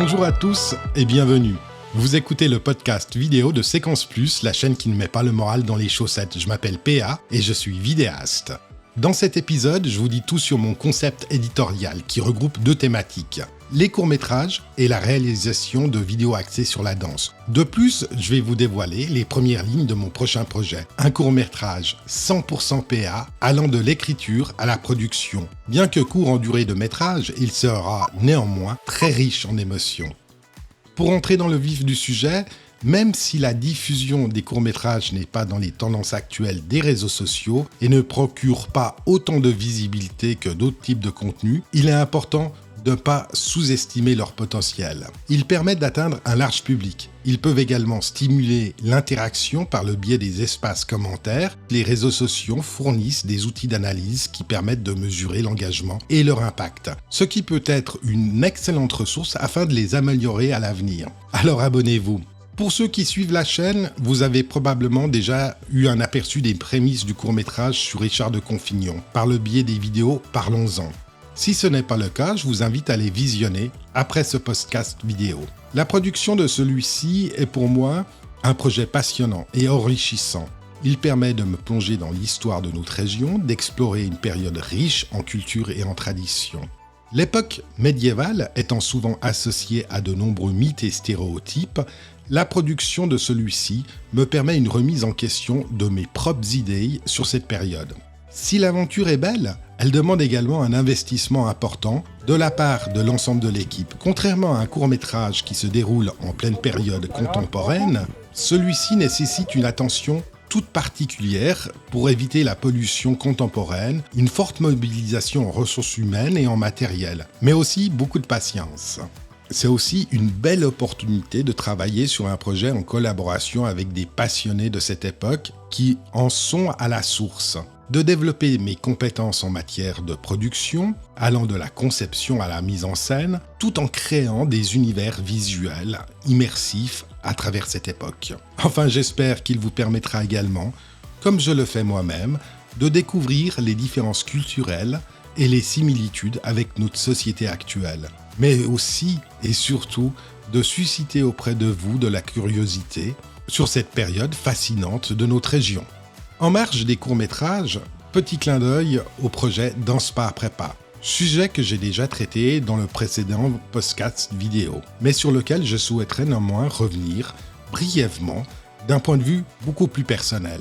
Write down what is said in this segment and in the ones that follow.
Bonjour à tous et bienvenue. Vous écoutez le podcast vidéo de Séquence Plus, la chaîne qui ne met pas le moral dans les chaussettes. Je m'appelle PA et je suis vidéaste. Dans cet épisode, je vous dis tout sur mon concept éditorial qui regroupe deux thématiques. Les courts-métrages et la réalisation de vidéos axées sur la danse. De plus, je vais vous dévoiler les premières lignes de mon prochain projet. Un court-métrage 100% PA allant de l'écriture à la production. Bien que court en durée de métrage, il sera néanmoins très riche en émotions. Pour entrer dans le vif du sujet, même si la diffusion des courts-métrages n'est pas dans les tendances actuelles des réseaux sociaux et ne procure pas autant de visibilité que d'autres types de contenus, il est important de ne pas sous-estimer leur potentiel. Ils permettent d'atteindre un large public. Ils peuvent également stimuler l'interaction par le biais des espaces commentaires. Les réseaux sociaux fournissent des outils d'analyse qui permettent de mesurer l'engagement et leur impact, ce qui peut être une excellente ressource afin de les améliorer à l'avenir. Alors abonnez-vous. Pour ceux qui suivent la chaîne, vous avez probablement déjà eu un aperçu des prémices du court-métrage sur Richard de Confignon, par le biais des vidéos Parlons-en. Si ce n'est pas le cas, je vous invite à les visionner après ce podcast vidéo. La production de celui-ci est pour moi un projet passionnant et enrichissant. Il permet de me plonger dans l'histoire de notre région, d'explorer une période riche en culture et en tradition. L'époque médiévale étant souvent associée à de nombreux mythes et stéréotypes, la production de celui-ci me permet une remise en question de mes propres idées sur cette période. Si l'aventure est belle, elle demande également un investissement important de la part de l'ensemble de l'équipe. Contrairement à un court-métrage qui se déroule en pleine période contemporaine, celui-ci nécessite une attention toute particulière pour éviter la pollution contemporaine, une forte mobilisation en ressources humaines et en matériel, mais aussi beaucoup de patience. C'est aussi une belle opportunité de travailler sur un projet en collaboration avec des passionnés de cette époque qui en sont à la source. De développer mes compétences en matière de production, allant de la conception à la mise en scène, tout en créant des univers visuels immersifs à travers cette époque. Enfin, j'espère qu'il vous permettra également, comme je le fais moi-même, de découvrir les différences culturelles et les similitudes avec notre société actuelle, mais aussi et surtout de susciter auprès de vous de la curiosité sur cette période fascinante de notre région. En marge des courts-métrages, petit clin d'œil au projet Danse pas après pas, sujet que j'ai déjà traité dans le précédent podcast vidéo, mais sur lequel je souhaiterais néanmoins revenir brièvement d'un point de vue beaucoup plus personnel.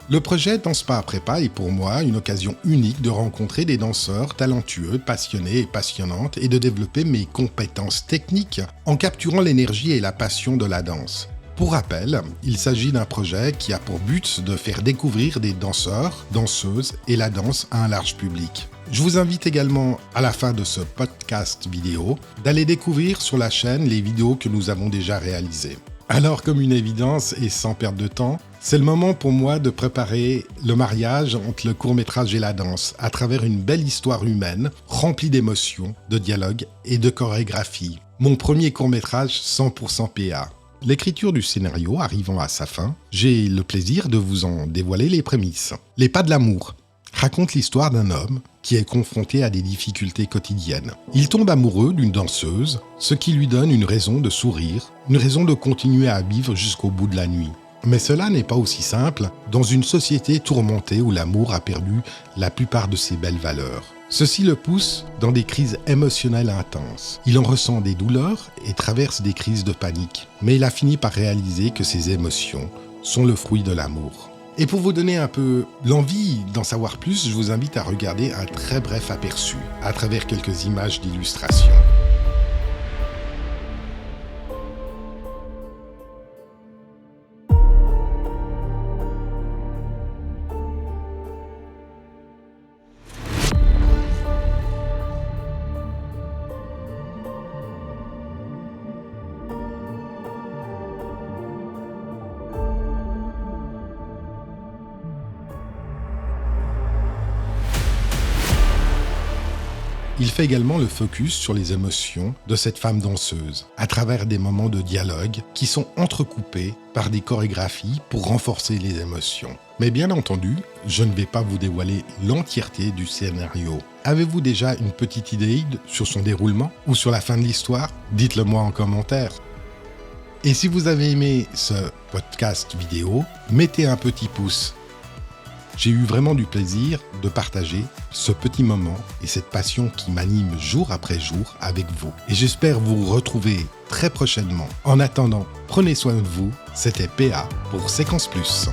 Le projet Danse pas après pas est pour moi une occasion unique de rencontrer des danseurs talentueux, passionnés et passionnantes et de développer mes compétences techniques en capturant l'énergie et la passion de la danse. Pour rappel, il s'agit d'un projet qui a pour but de faire découvrir des danseurs, danseuses et la danse à un large public. Je vous invite également, à la fin de ce podcast vidéo, d'aller découvrir sur la chaîne les vidéos que nous avons déjà réalisées. Alors, comme une évidence et sans perdre de temps, c'est le moment pour moi de préparer le mariage entre le court-métrage et la danse à travers une belle histoire humaine, remplie d'émotions, de dialogues et de chorégraphie. Mon premier court-métrage 100% PA. L'écriture du scénario arrivant à sa fin, j'ai le plaisir de vous en dévoiler les prémices. Les pas de l'amour raconte l'histoire d'un homme qui est confronté à des difficultés quotidiennes. Il tombe amoureux d'une danseuse, ce qui lui donne une raison de sourire, une raison de continuer à vivre jusqu'au bout de la nuit. Mais cela n'est pas aussi simple dans une société tourmentée où l'amour a perdu la plupart de ses belles valeurs. Ceci le pousse dans des crises émotionnelles intenses. Il en ressent des douleurs et traverse des crises de panique. Mais il a fini par réaliser que ces émotions sont le fruit de l'amour. Et pour vous donner un peu l'envie d'en savoir plus, je vous invite à regarder un très bref aperçu à travers quelques images d'illustration. Il fait également le focus sur les émotions de cette femme danseuse, à travers des moments de dialogue qui sont entrecoupés par des chorégraphies pour renforcer les émotions. Mais bien entendu, je ne vais pas vous dévoiler l'entièreté du scénario. Avez-vous déjà une petite idée sur son déroulement ou sur la fin de l'histoire? Dites-le moi en commentaire. Et si vous avez aimé ce podcast vidéo, mettez un petit pouce. J'ai eu vraiment du plaisir de partager ce petit moment et cette passion qui m'anime jour après jour avec vous. Et j'espère vous retrouver très prochainement. En attendant, prenez soin de vous. C'était PA pour Séquence Plus.